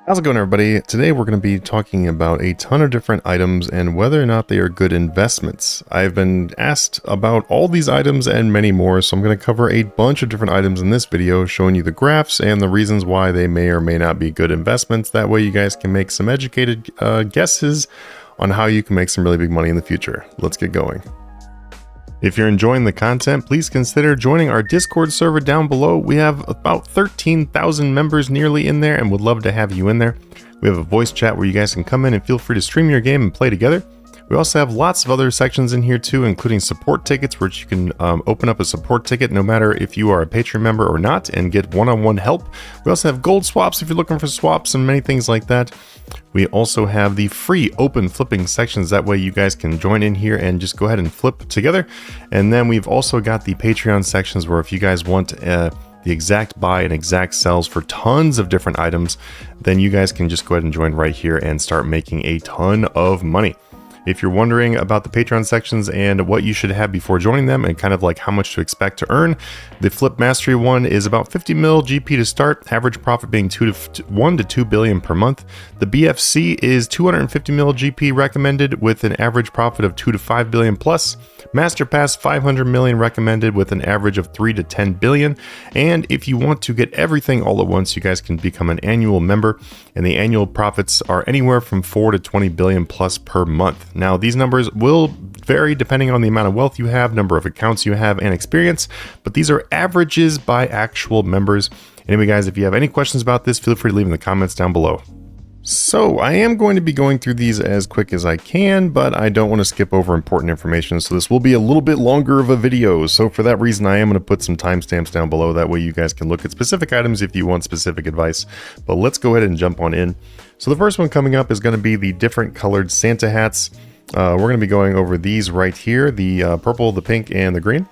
How's it going, everybody? Today we're going to be talking about a ton of different items and whether or not they are good investments. I've been asked about all these items and many more, so I'm going to cover a bunch of different items in this video, showing you the graphs and the reasons why they may or may not be good investments. That way you guys can make some educated guesses on how you can make some really big money in the future. Let's get going. If you're enjoying the content, please consider joining our Discord server down below. We have about 13,000 members nearly in there and would love to have you in there. We have a voice chat where you guys can come in and feel free to stream your game and play together. We also have lots of other sections in here too, including support tickets, where you can open up a support ticket no matter if you are a Patreon member or not and get one-on-one help. We also have gold swaps if you're looking for swaps and many things like that. We also have the free open flipping sections. That way you guys can join in here and just go ahead and flip together. And then we've also got the Patreon sections where if you guys want the exact buy and exact sells for tons of different items, then you guys can just go ahead and join right here and start making a ton of money. If you're wondering about the Patreon sections and what you should have before joining them and kind of like how much to expect to earn, the Flip Mastery one is about 50 mil GP to start, average profit being 1 to 2 billion per month. The BFC is 250 mil GP recommended with an average profit of 2 to 5 billion plus. Master Pass 500 million recommended with an average of 3 to 10 billion. And if you want to get everything all at once, you guys can become an annual member, and the annual profits are anywhere from 4 to 20 billion plus per month. Now, these numbers will vary depending on the amount of wealth you have, number of accounts you have, and experience, but these are averages by actual members. Anyway, guys, if you have any questions about this, feel free to leave in the comments down below. So I am going to be going through these as quick as I can, but I don't want to skip over important information, so this will be a little bit longer of a video. So for that reason, I am going to put some timestamps down below. That way you guys can look at specific items if you want specific advice. But let's go ahead and jump on in. So the first one coming up is going to be the different colored Santa hats. We're going to be going over these right here, the purple, the pink, and the green.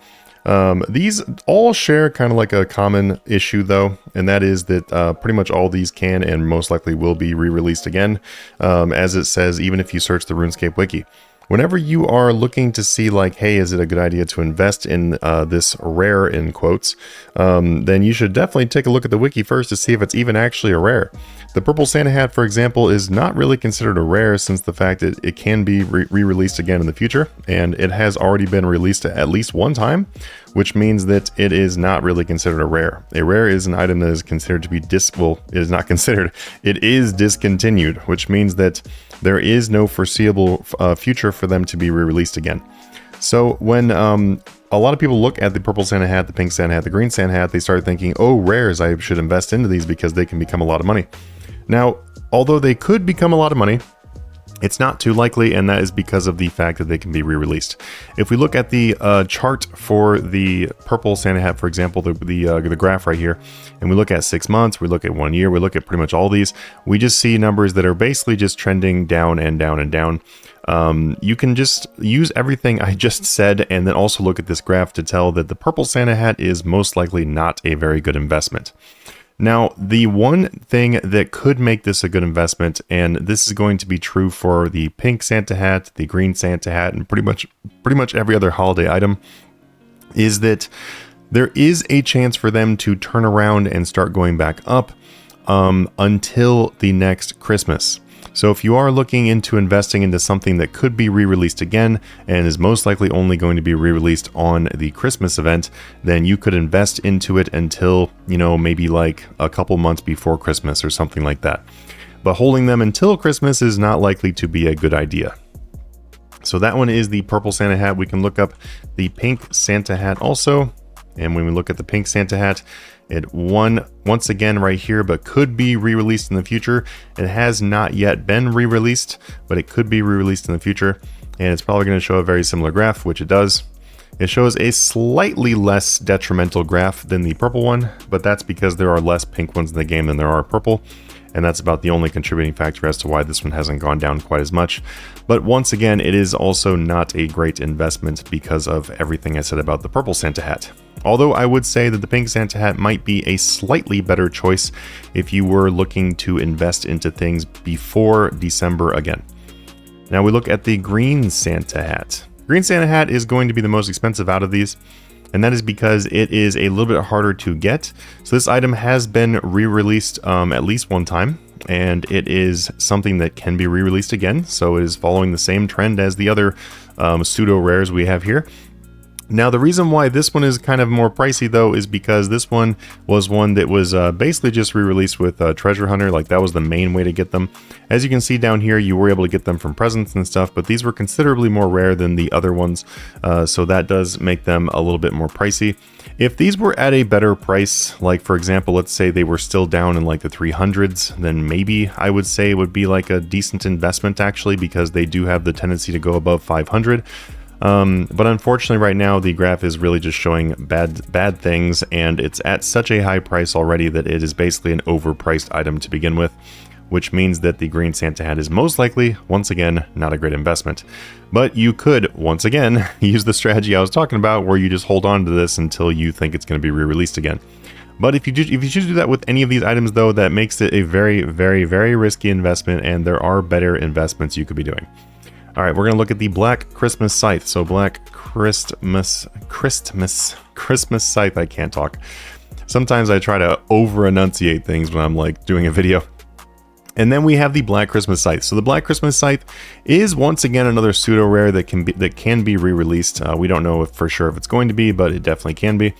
These all share kind of like a common issue though, and that is that pretty much all these can and most likely will be re-released again, as it says even if you search the Runescape wiki. Whenever you are looking to see like, hey, is it a good idea to invest in this rare in quotes, then you should definitely take a look at the wiki first to see if it's even actually a rare. The purple Santa hat, for example, is not really considered a rare since the fact that it can be re-released again in the future, and it has already been released at least one time, which means that it is not really considered a rare. A rare is an item that is considered to be it is discontinued, which means that there is no foreseeable future for them to be re-released again. So when a lot of people look at the purple Santa hat, the pink Santa hat, the green Santa hat, they start thinking, oh, rares, I should invest into these because they can become a lot of money. Now, although they could become a lot of money, it's not too likely, and that is because of the fact that they can be re-released. If we look at the chart for the purple Santa hat, for example, the graph right here, and we look at 6 months, we look at 1 year, we look at pretty much all these, we just see numbers that are basically just trending down and down and down. You can just use everything I just said and then also look at this graph to tell that the purple Santa hat is most likely not a very good investment. Now, the one thing that could make this a good investment, and this is going to be true for the pink Santa hat, the green Santa hat, and pretty much every other holiday item, is that there is a chance for them to turn around and start going back up until the next Christmas. So if you are looking into investing into something that could be re-released again and is most likely only going to be re-released on the Christmas event, then you could invest into it until, you know, maybe like a couple months before Christmas or something like that. But holding them until Christmas is not likely to be a good idea. So that one is the purple Santa hat. We can look up the pink Santa hat also. And when we look at the pink Santa hat, it won once again right here, but could be re-released in the future. It has not yet been re-released, but it could be re-released in the future. And it's probably going to show a very similar graph, which it does. It shows a slightly less detrimental graph than the purple one, but that's because there are less pink ones in the game than there are purple. And that's about the only contributing factor as to why this one hasn't gone down quite as much. But once again, it is also not a great investment because of everything I said about the purple Santa hat. Although I would say that the pink Santa hat might be a slightly better choice if you were looking to invest into things before December again. Now we look at the green Santa hat. Green Santa hat is going to be the most expensive out of these. and that is because it is a little bit harder to get. So this item has been re-released at least one time, and it is something that can be re-released again. So it is following the same trend as the other pseudo rares we have here. Now, the reason why this one is kind of more pricey, though, is because this one was one that was basically just re-released with Treasure Hunter. Like, that was the main way to get them. As you can see down here, you were able to get them from presents and stuff, but these were considerably more rare than the other ones, so that does make them a little bit more pricey. If these were at a better price, like, for example, let's say they were still down in, like, the 300s, then maybe I would say it would be, like, a decent investment, actually, because they do have the tendency to go above 500. But unfortunately right now the graph is really just showing bad things, and it's at such a high price already that it is basically an overpriced item to begin with, which means that the green Santa hat is most likely, once again, not a great investment. But you could, once again, use the strategy I was talking about, where you just hold on to this until you think it's going to be re-released again. But if you choose to do that with any of these items, though, that makes it a very, very, very risky investment, and there are better investments you could be doing. All right, we're going to look at the Black Christmas Scythe. So Black Christmas Scythe. I can't talk. Sometimes I try to over-enunciate things when I'm like doing a video. And then we have the Black Christmas Scythe. So the Black Christmas Scythe is once again another pseudo rare that can be re-released. We don't know for sure if it's going to be, but it definitely can be.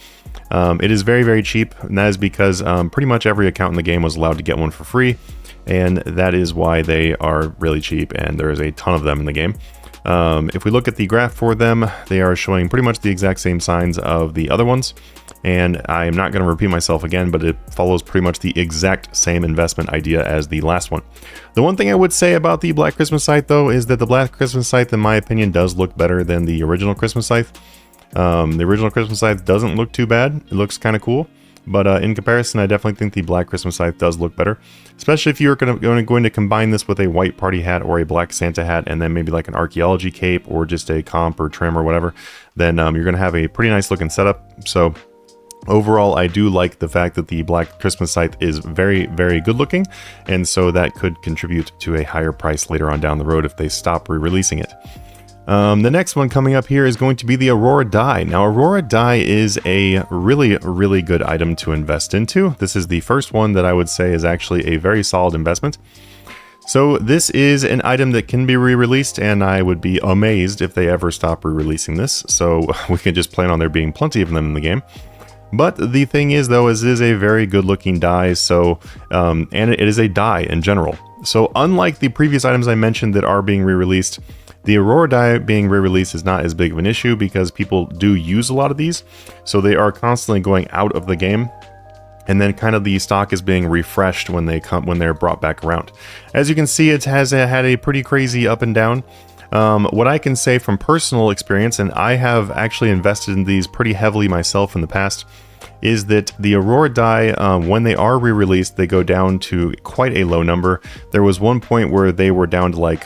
It is very, very cheap, and that is because pretty much every account in the game was allowed to get one for free. And that is why they are really cheap, and there is a ton of them in the game. If we look at the graph for them, they are showing pretty much the exact same signs of the other ones. And I am not going to repeat myself again, but it follows pretty much the exact same investment idea as the last one. The one thing I would say about the Black Christmas Scythe, though, is that the Black Christmas Scythe, in my opinion, does look better than the original Christmas Scythe. The original Christmas Scythe doesn't look too bad. It looks kind of cool. But in comparison, I definitely think the Black Christmas Scythe does look better, especially if you're going to combine this with a white party hat or a black Santa hat, and then maybe like an archaeology cape or just a comp or trim or whatever. Then you're going to have a pretty nice looking setup. So overall, I do like the fact that the Black Christmas Scythe is very, very good looking, and so that could contribute to a higher price later on down the road if they stop re-releasing it. The next one coming up here is going to be the Aurora Dye. Now, Aurora Dye is a really, really good item to invest into. This is the first one that I would say is actually a very solid investment. So this is an item that can be re-released, and I would be amazed if they ever stop re-releasing this. So we can just plan on there being plenty of them in the game. But the thing is, though, is it is a very good looking dye, so and it is a dye in general. So unlike the previous items I mentioned that are being re-released, the Aurora Dye being re-released is not as big of an issue because people do use a lot of these, so they are constantly going out of the game, and then kind of the stock is being refreshed when they're brought back around. As you can see, it has had a pretty crazy up and down. What I can say from personal experience, and I have actually invested in these pretty heavily myself in the past, is that the Aurora Dye, when they are re-released, they go down to quite a low number. There was one point where they were down to like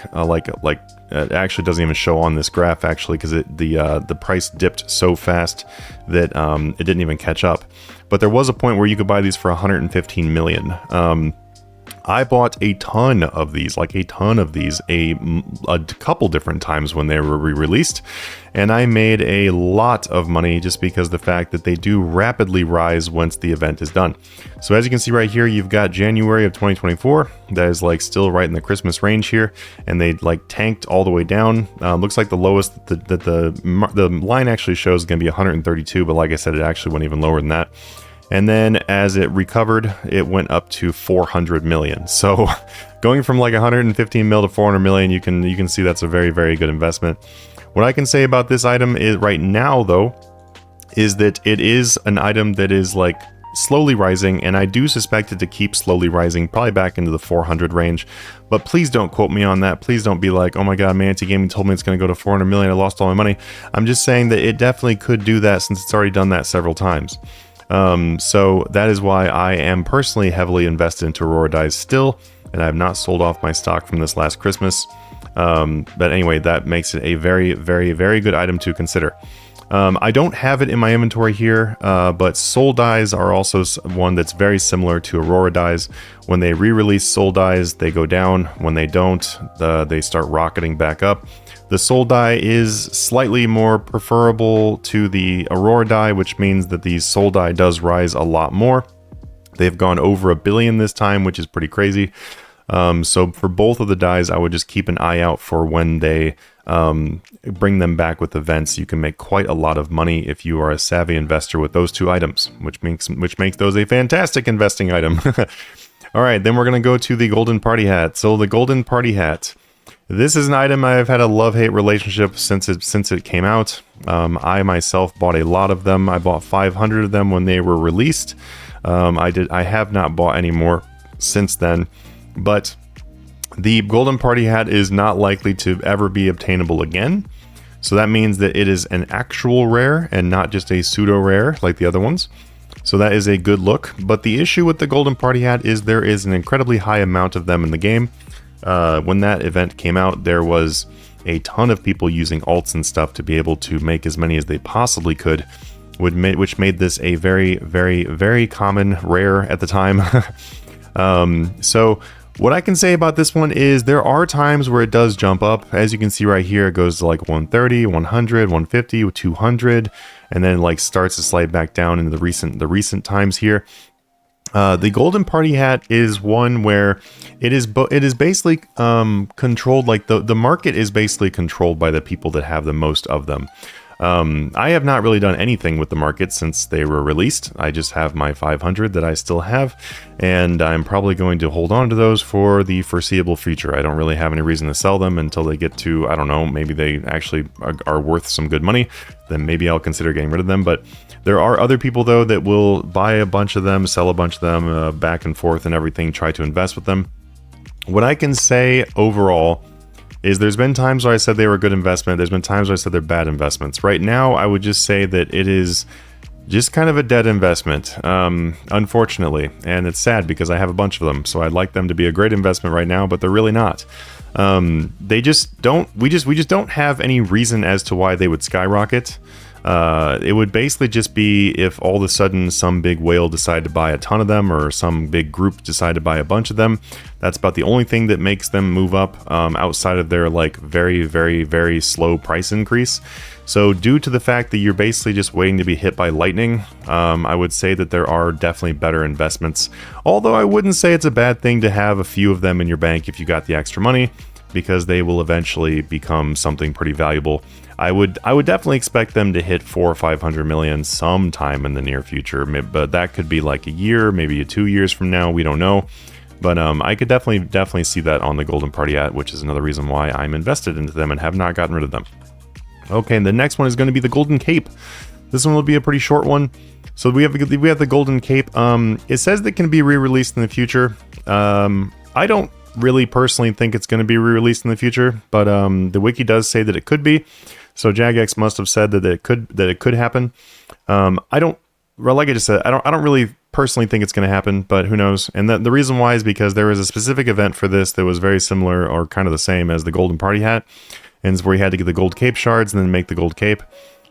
it actually doesn't even show on this graph actually, because the price dipped so fast that it didn't even catch up. But there was a point where you could buy these for 115 million. I bought a ton of these, a couple different times when they were re-released, and I made a lot of money just because of the fact that they do rapidly rise once the event is done. So as you can see right here, you've got January of 2024, that is still right in the Christmas range here, and they tanked all the way down. Looks like the lowest that the line actually shows is going to be 132, but like I said, it actually went even lower than that. And then as it recovered, it went up to 400 million. So going from 115 mil to 400 million, you can see that's a very, very good investment. What I can say about this item is right now, though, is that it is an item that is slowly rising, and I do suspect it to keep slowly rising, probably back into the 400 range. But please don't quote me on that. Please don't be like, oh my god, Manatee Gaming told me it's going to go to 400 million. I lost all my money. I'm just saying that it definitely could do that since it's already done that several times. So that is why I am personally heavily invested into Aurora Dyes still, and I have not sold off my stock from this last Christmas. But anyway, that makes it a very, very, very good item to consider. I don't have it in my inventory here, but Soul Dyes are also one that's very similar to Aurora Dyes. When they re-release Soul Dyes, they go down. When they don't, they start rocketing back up. The Soul Dye is slightly more preferable to the Aurora Dye, which means that the Soul Dye does rise a lot more. They've gone over 1 billion this time, which is pretty crazy. So for both of the dyes, I would just keep an eye out for when they bring them back with events. You can make quite a lot of money if you are a savvy investor with those two items, which makes those a fantastic investing item. All right, then we're going to go to the Golden Party Hat. So the Golden Party Hat. This is an item I've had a love-hate relationship since it came out. I myself bought a lot of them. I bought 500 of them when they were released. I have not bought any more since then, but the Golden Party Hat is not likely to ever be obtainable again. So that means that it is an actual rare and not just a pseudo rare like the other ones. So that is a good look. But the issue with the Golden Party Hat is there is an incredibly high amount of them in the game. When that event came out, there was a ton of people using alts and stuff to be able to make as many as they possibly could, which made this a very, very, very common rare at the time. So what I can say about this one is there are times where it does jump up. As you can see right here, it goes to like 130, 100, 150, 200, and then like starts to slide back down into the recent times here. The Golden Party Hat is one where it is basically controlled, like the market is basically controlled by the people that have the most of them. I have not really done anything with the market since they were released. I just have my 500 that I still have, and I'm probably going to hold on to those for the foreseeable future. I don't really have any reason to sell them until they get to, I don't know, maybe they actually are worth some good money. Then maybe I'll consider getting rid of them. But there are other people, though, that will buy a bunch of them, sell a bunch of them, back and forth and everything, try to invest with them. What I can say overall is there's been times where I said they were a good investment. There's been times where I said they're bad investments. Right now, I would just say that it is just kind of a dead investment, unfortunately. And it's sad because I have a bunch of them. So I'd like them to be a great investment right now, but they're really not. We just don't have any reason as to why they would skyrocket. It would basically just be if all of a sudden some big whale decided to buy a ton of them, or some big group decided to buy a bunch of them. That's about the only thing that makes them move up, outside of their like very, very, very slow price increase. So due to the fact that you're basically just waiting to be hit by lightning, I would say that there are definitely better investments. Although I wouldn't say it's a bad thing to have a few of them in your bank if you got the extra money, because they will eventually become something pretty valuable. I would definitely expect them to hit 400 or 500 million sometime in the near future, but that could be like a year, maybe 2 years from now. We don't know, but I could definitely see that on the Golden Party Hat, which is another reason why I'm invested into them and have not gotten rid of them. Okay, and the next one is going to be the Golden Cape. This one will be a pretty short one. So we have the Golden Cape. It says that it can be re-released in the future. I don't really personally think it's going to be re-released in the future, but the wiki does say that it could be. So Jagex must have said that it could happen. I don't, like I just said, I don't really personally think it's going to happen, but who knows? And the reason why is because there was a specific event for this that was very similar or kind of the same as the Golden Party Hat, and it's where you had to get the gold cape shards and then make the gold cape.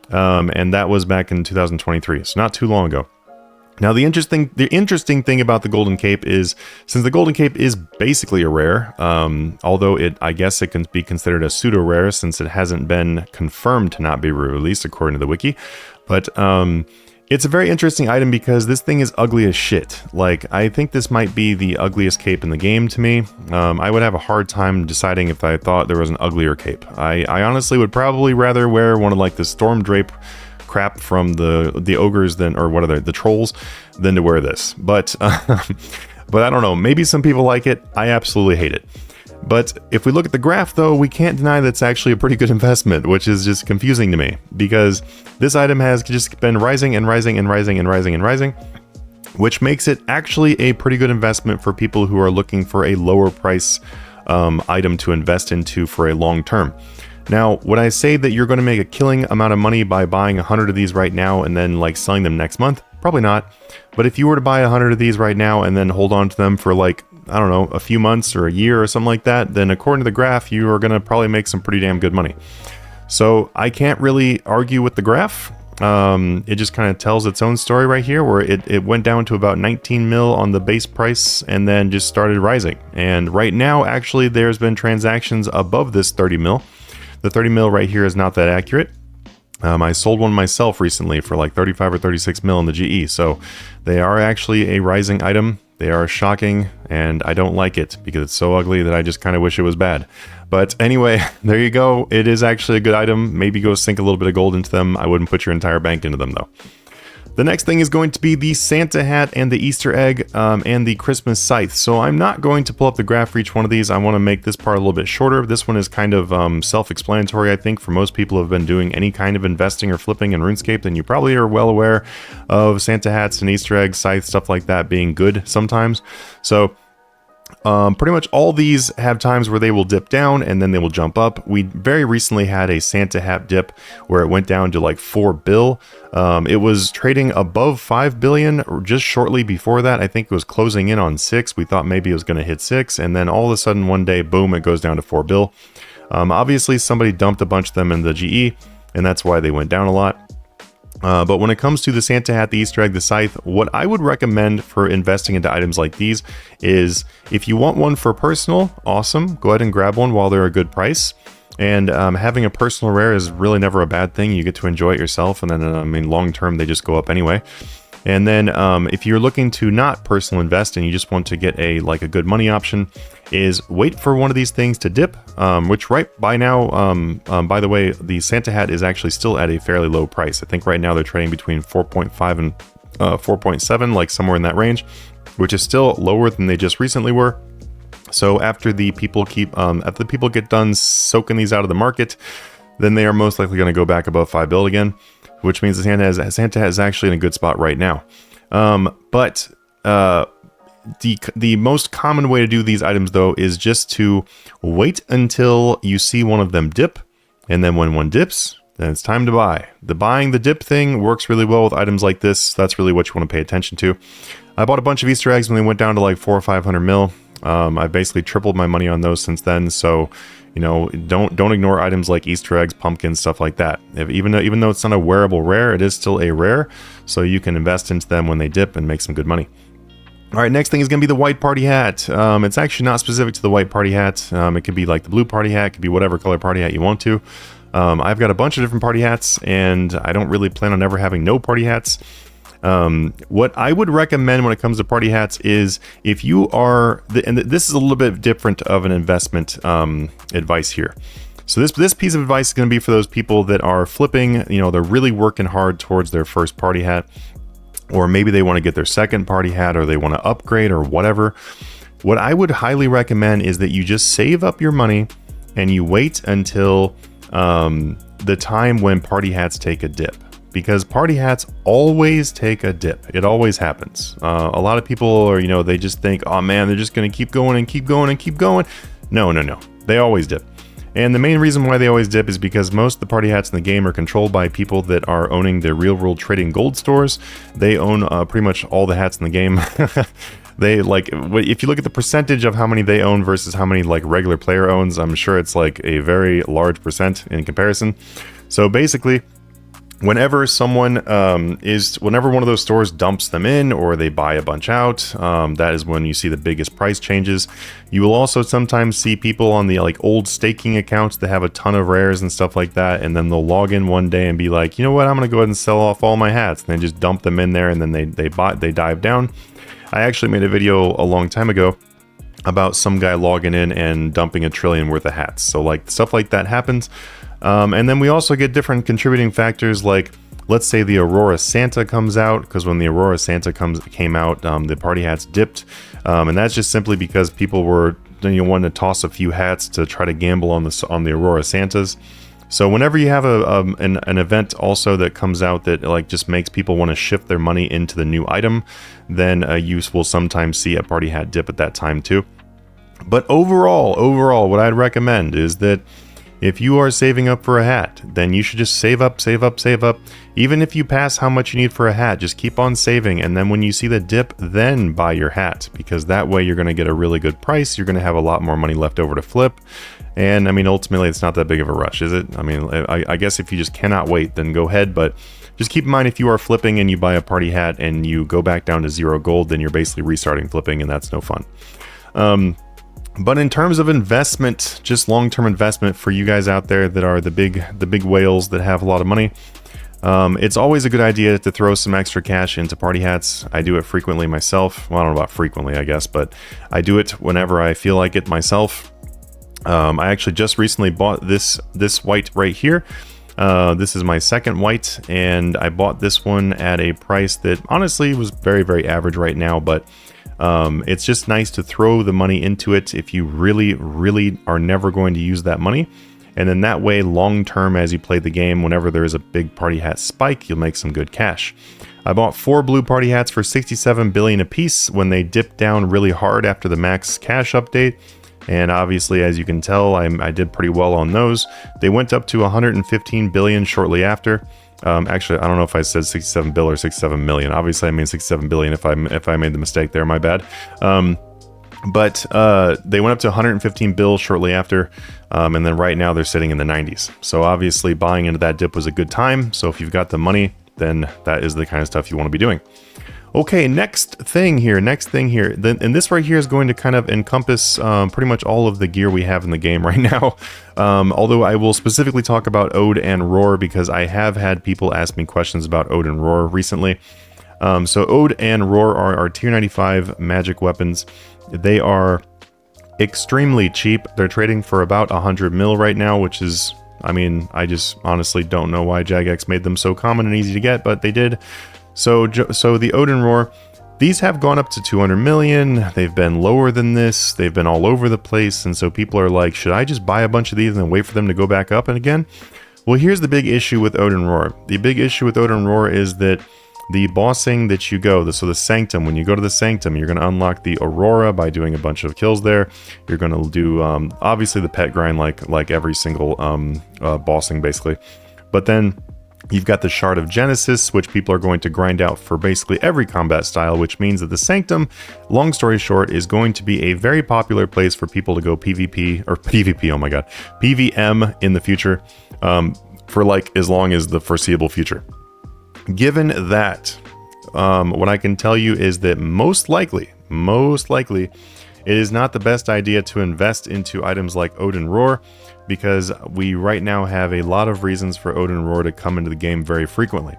And that was back in 2023, so not too long ago. Now, the interesting thing about the Golden Cape is, since the Golden Cape is basically a rare, although I guess it can be considered a pseudo rare since it hasn't been confirmed to not be re-released according to the wiki, but it's a very interesting item because this thing is ugly as shit. Like, I think this might be the ugliest cape in the game to me. I would have a hard time deciding if I thought there was an uglier cape. I honestly would probably rather wear one of like the Storm Drape crap from the ogres than, or what are the trolls, than to wear this. But but I don't know, maybe some people like it. I absolutely hate it. But if we look at the graph, though, we can't deny that it's actually a pretty good investment, which is just confusing to me, because this item has just been rising and rising and rising and rising and rising, which makes it actually a pretty good investment for people who are looking for a lower price item to invest into for a long term. Now, would I say that you're going to make a killing amount of money by buying 100 of these right now and then like selling them next month? Probably not. But if you were to buy 100 of these right now and then hold on to them for like, I don't know, a few months or a year or something like that, then according to the graph, you are going to probably make some pretty damn good money. So I can't really argue with the graph. It just kind of tells its own story right here, where it went down to about 19 mil on the base price and then just started rising. And right now, actually, there's been transactions above this 30 mil. The 30 mil right here is not that accurate. I sold one myself recently for like 35 or 36 mil in the GE. So they are actually a rising item. They are shocking, and I don't like it because it's so ugly that I just kind of wish it was bad. But anyway, there you go. It is actually a good item. Maybe go sink a little bit of gold into them. I wouldn't put your entire bank into them, though. The next thing is going to be the Santa hat and the Easter egg and the Christmas scythe. So I'm not going to pull up the graph for each one of these. I want to make this part a little bit shorter. This one is kind of self-explanatory, I think, for most people who have been doing any kind of investing or flipping in RuneScape. Then you probably are well aware of Santa hats and Easter eggs, scythe, stuff like that being good sometimes. So pretty much all these have times where they will dip down and then they will jump up. We very recently had a Santa hat dip where it went down to like 4 bill. It was trading above 5 billion just shortly before that. I think it was closing in on 6. We thought maybe it was going to hit 6, and then all of a sudden one day, boom, it goes down to 4 bill. Obviously somebody dumped a bunch of them in the GE, and that's why they went down a lot. But when it comes to the Santa hat, the Easter egg, the scythe, what I would recommend for investing into items like these is if you want one for personal, awesome, go ahead and grab one while they're a good price. And having a personal rare is really never a bad thing. You get to enjoy it yourself, and then I mean, long term they just go up anyway. And then if you're looking to not personal invest and you just want to get a good money option, is wait for one of these things to dip, which right by now, by the way, the Santa hat is actually still at a fairly low price. I think right now they're trading between 4.5 and 4.7, like somewhere in that range, which is still lower than they just recently were. So after the people get done soaking these out of the market, then they are most likely going to go back above 5 bill again, which means the Santa is actually in a good spot right now. But the most common way to do these items, though, is just to wait until you see one of them dip, and then when one dips, then it's time to buy. Buying the dip thing works really well with items like this. That's really what you want to pay attention to. I bought a bunch of Easter eggs when they went down to like 400 or 500 mil. I've basically tripled my money on those since then. So, you know, don't ignore items like Easter eggs, pumpkins, stuff like that. Even though it's not a wearable rare, it is still a rare. So you can invest into them when they dip and make some good money. All right, next thing is going to be the white party hat. It's actually not specific to the white party hat. It could be like the blue party hat, it could be whatever color party hat you want to. I've got a bunch of different party hats, and I don't really plan on ever having no party hats. What I would recommend when it comes to party hats is if you are, and this is a little bit different of an investment advice here. So this piece of advice is going to be for those people that are flipping, you know, they're really working hard towards their first party hat, or maybe they want to get their second party hat, or they want to upgrade or whatever. What I would highly recommend is that you just save up your money and you wait until the time when party hats take a dip. Because party hats always take a dip. It always happens. A lot of people are, you know, they just think, oh man, they're just going to keep going and keep going and keep going. No. They always dip. And the main reason why they always dip is because most of the party hats in the game are controlled by people that are owning the real world trading gold stores. They own pretty much all the hats in the game. They if you look at the percentage of how many they own versus how many like regular player owns, I'm sure it's like a very large percent in comparison. So basically, whenever whenever one of those stores dumps them in or they buy a bunch out, that is when you see the biggest price changes. You will also sometimes see people on the like old staking accounts that have a ton of rares and stuff like that, and then they'll log in one day and be like, you know what, I'm gonna go ahead and sell off all my hats, and then just dump them in there, and then they dive down. I actually made a video a long time ago about some guy logging in and dumping $1 trillion worth of hats. So like stuff like that happens. And then we also get different contributing factors, like let's say the Aurora Santa comes out, because when the Aurora Santa came out, the party hats dipped, and that's just simply because people were wanting to toss a few hats to try to gamble on the Aurora Santas. So whenever you have an event also that comes out that like just makes people want to shift their money into the new item, then you will sometimes see a party hat dip at that time too. But overall, what I'd recommend is that if you are saving up for a hat, then you should just save up. Even if you pass how much you need for a hat, just keep on saving. And then when you see the dip, then buy your hat, because that way you're going to get a really good price. You're going to have a lot more money left over to flip. And I mean, ultimately, it's not that big of a rush, is it? I mean, I guess if you just cannot wait, then go ahead. But just keep in mind, if you are flipping and you buy a party hat and you go back down to 0 gold, then you're basically restarting flipping, and that's no fun. But in terms of investment, just long-term investment for you guys out there that are the big whales that have a lot of money, It's always a good idea to throw some extra cash into party hats. I do it frequently myself. Well, I don't know about frequently, I guess, but I do it whenever I feel like it myself. I actually just recently bought this white right here. This is my second white, and I bought this one at a price that honestly was very, very average right now, but it's just nice to throw the money into it if you really, really are never going to use that money. And then that way, long term, as you play the game, whenever there is a big party hat spike, you'll make some good cash. I bought 4 blue party hats for 67 billion apiece when they dipped down really hard after the max cash update. And obviously, as you can tell, I did pretty well on those. They went up to 115 billion shortly after. Actually, I don't know if I said 67 bill or 67 million. Obviously, I mean 67 billion if I made the mistake there, my bad. But they went up to 115 bill shortly after, and then right now they're sitting in the 90s. So obviously buying into that dip was a good time. So if you've got the money, then that is the kind of stuff you want to be doing. Okay, next thing here. And this right here is going to kind of encompass pretty much all of the gear we have in the game right now. Although I will specifically talk about Ode and Roar because I have had people ask me questions about Ode and Roar recently. So Ode and Roar are our tier 95 magic weapons. They are extremely cheap. They're trading for about 100 mil right now, which is, I mean, I just honestly don't know why Jagex made them so common and easy to get, but they did. So the Ode and Roar, these have gone up to 200 million. They've been lower than this. They've been all over the place. And so people are like, should I just buy a bunch of these and then wait for them to go back up and again? Well, here's the big issue with Ode and Roar. The big issue with Ode and Roar is that the bossing that you go, so the Sanctum, when you go to the Sanctum, you're going to unlock the Aurora by doing a bunch of kills there. You're going to do, obviously, the pet grind like every single bossing, basically. But then you've got the Shard of Genesis, which people are going to grind out for basically every combat style, which means that the Sanctum, long story short, is going to be a very popular place for people to go PvP, or PvP, oh my god, PvM in the future, for like as long as the foreseeable future. Given that, what I can tell you is that most likely, it is not the best idea to invest into items like Ode and Roar, because we right now have a lot of reasons for Ode and Roar to come into the game very frequently.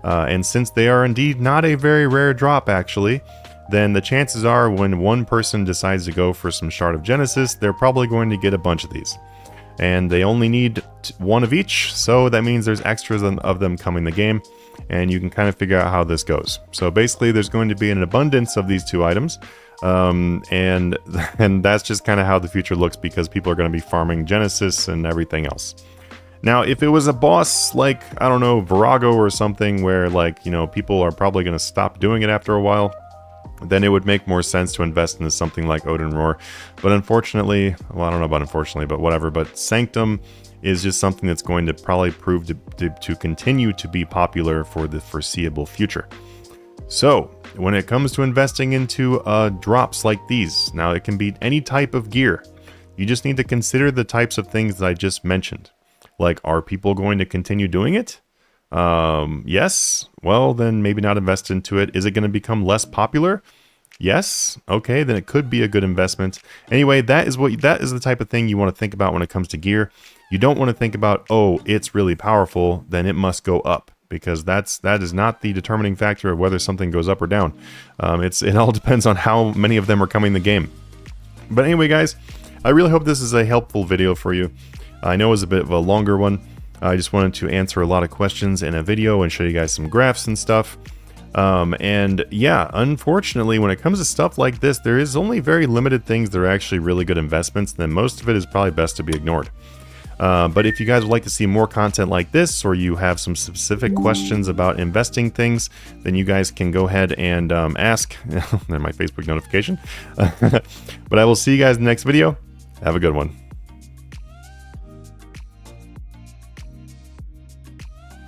And since they are indeed not a very rare drop, actually, then the chances are when one person decides to go for some Shard of Genesis, they're probably going to get a bunch of these. And they only need one of each, so that means there's extras of them coming the game, and you can kind of figure out how this goes. So basically, there's going to be an abundance of these 2 items, and that's just kind of how the future looks, because people are going to be farming Genesis and everything else. Now, if it was a boss like, I don't know, Virago or something, where, like, you know, people are probably going to stop doing it after a while, then it would make more sense to invest into something like Ode and Roar. But unfortunately, well, I don't know about unfortunately, but whatever, but Sanctum is just something that's going to probably prove to continue to be popular for the foreseeable future. So, when it comes to investing into drops like these, now it can be any type of gear. You just need to consider the types of things that I just mentioned. Like, are people going to continue doing it? Yes. Well, then maybe not invest into it. Is it going to become less popular? Yes. Okay, then it could be a good investment. Anyway, that is the type of thing you want to think about when it comes to gear. You don't want to think about, oh, it's really powerful, then it must go up, because that is not the determining factor of whether something goes up or down. It all depends on how many of them are coming in the game. But anyway, guys, I really hope this is a helpful video for you. I know it was a bit of a longer one. I just wanted to answer a lot of questions in a video and show you guys some graphs and stuff. And yeah, unfortunately, when it comes to stuff like this, there is only very limited things that are actually really good investments, and then most of it is probably best to be ignored. But if you guys would like to see more content like this, or you have some specific questions about investing things, then you guys can go ahead and ask. There's my Facebook notification. But I will see you guys in the next video. Have a good one.